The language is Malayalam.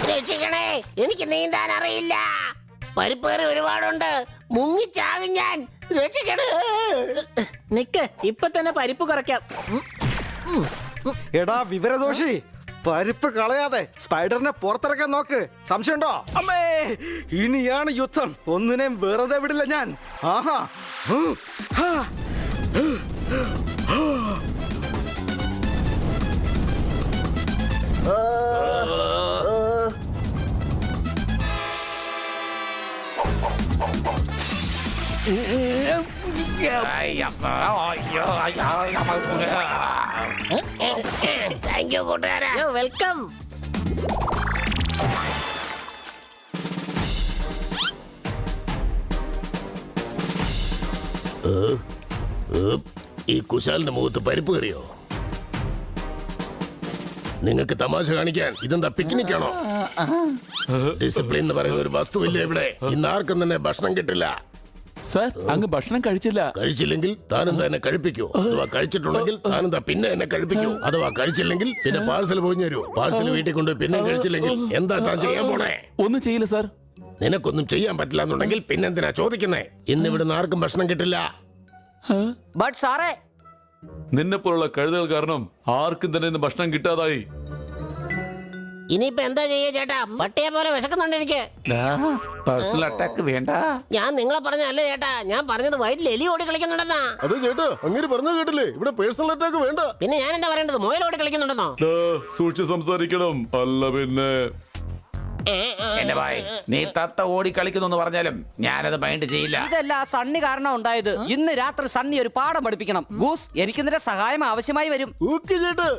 രക്ഷിക്കണേ, എനിക്ക് നീന്താൻ അറിയില്ല. പരിപ്പേറി ഒരുപാടുണ്ട്, മുങ്ങിച്ചാകും ഞാൻ. രക്ഷിക്കണേ. നിക്ക്, ഇപ്പൊ തന്നെ പരിപ്പ് കുറയ്ക്കാം. എടാ വിവരദോഷി, പരിപ്പ് കളയാതെ സ്പൈഡറിനെ പുറത്തിറക്കാൻ നോക്ക്. സംശയമുണ്ടോ? അമ്മേ, ഇനിയാണ് യുദ്ധം. ഒന്നിനെയും വെറുതെ വിടില്ല ഞാൻ. ആഹാ. താങ്ക് യു കൂട്ടുകാരാ. വെൽക്കം. ഈ കുശാലിന്റെ മുഖത്ത് പരിപ്പ് കയറിയോ? നിങ്ങൾക്ക് തമാശ കാണിക്കാൻ ഇതെന്താ പിക്നിക്കാണോ? ഡിസിപ്ലിൻ എന്ന് പറയുന്ന ഒരു വസ്തുവില്ല ഇവിടെ. ഇന്ന് ആർക്കും തന്നെ ഭക്ഷണം കിട്ടില്ല. സർ, അങ്ങ് ഭക്ഷണം കഴിച്ചില്ല. കഴിച്ചില്ലെങ്കിൽ താനെന്താ എന്നെ കഴിപ്പിക്കൂ? അഥവാ കഴിച്ചിട്ടുണ്ടെങ്കിൽ താനെന്താ പിന്നെ എന്നെ കഴിപ്പിക്കൂ? അഥവാ കഴിച്ചില്ലെങ്കിൽ പിന്നെ പാഴ്സൽ പോയി തരൂ. പാഴ്സൽ വീട്ടിൽ കൊണ്ട് പിന്നെ കഴിച്ചില്ലെങ്കിൽ എന്താ താൻ ചെയ്യാൻ പോണേ? ഒന്നും ചെയ്യില്ല സർ. നിനക്കൊന്നും ചെയ്യാൻ പറ്റില്ല എന്നുണ്ടെങ്കിൽ പിന്നെന്തിനാ ചോദിക്കുന്നേ? ഇന്ന് ഇവിടുന്ന് ആർക്കും ഭക്ഷണം കിട്ടില്ല. ബട്ട് സാറേ, നിന്നെ പോലുള്ള കഴുതകൾ കാരണം ആർക്കും തന്നെ ഇന്ന് ഭക്ഷണം കിട്ടാതായി. ഇനിയിപ്പോ എന്താ ചെയ്യാ ചേട്ടാ? പട്ടിയെ പോലെ വിശക്കുന്നുണ്ട് എനിക്ക്. പേഴ്സണൽ അറ്റാക്ക് വേണ്ട. ഞാൻ നിങ്ങളെ പറഞ്ഞല്ലേ ചേട്ടാ, ഞാൻ പറഞ്ഞത് വയറ്റിൽ എലി ഓടി കളിക്കുന്നുണ്ടെന്നാ. അതെ ചേട്ടാ, അങ്ങനെ പറഞ്ഞു കേട്ടില്ലേ? ഇവിടെ പേഴ്സണൽ അറ്റാക്ക് വേണ്ട. പിന്നെ ഞാൻ എന്താ പറയേണ്ടത്? മുയൽ ഓടി കളിക്കുന്നുണ്ടെന്നോ? സൂക്ഷിച്ച് സംസാരിക്കണം. അല്ല പിന്നെ എന്റെ ഭായ്, നീ തത്ത ഓടി കളിക്കുന്നു പറഞ്ഞാലും ഞാനത് മൈൻഡ് ചെയ്യില്ല. ഇതെല്ലാം സണ്ണി കാരണം ഉണ്ടായത്. ഇന്ന് രാത്രി സണ്ണി ഒരു പാഠം പഠിപ്പിക്കണം. ഗൂസ്, എനിക്ക് നിന്റെ സഹായം ആവശ്യമായി വരും. ഓക്കെ ചേട്ടാ.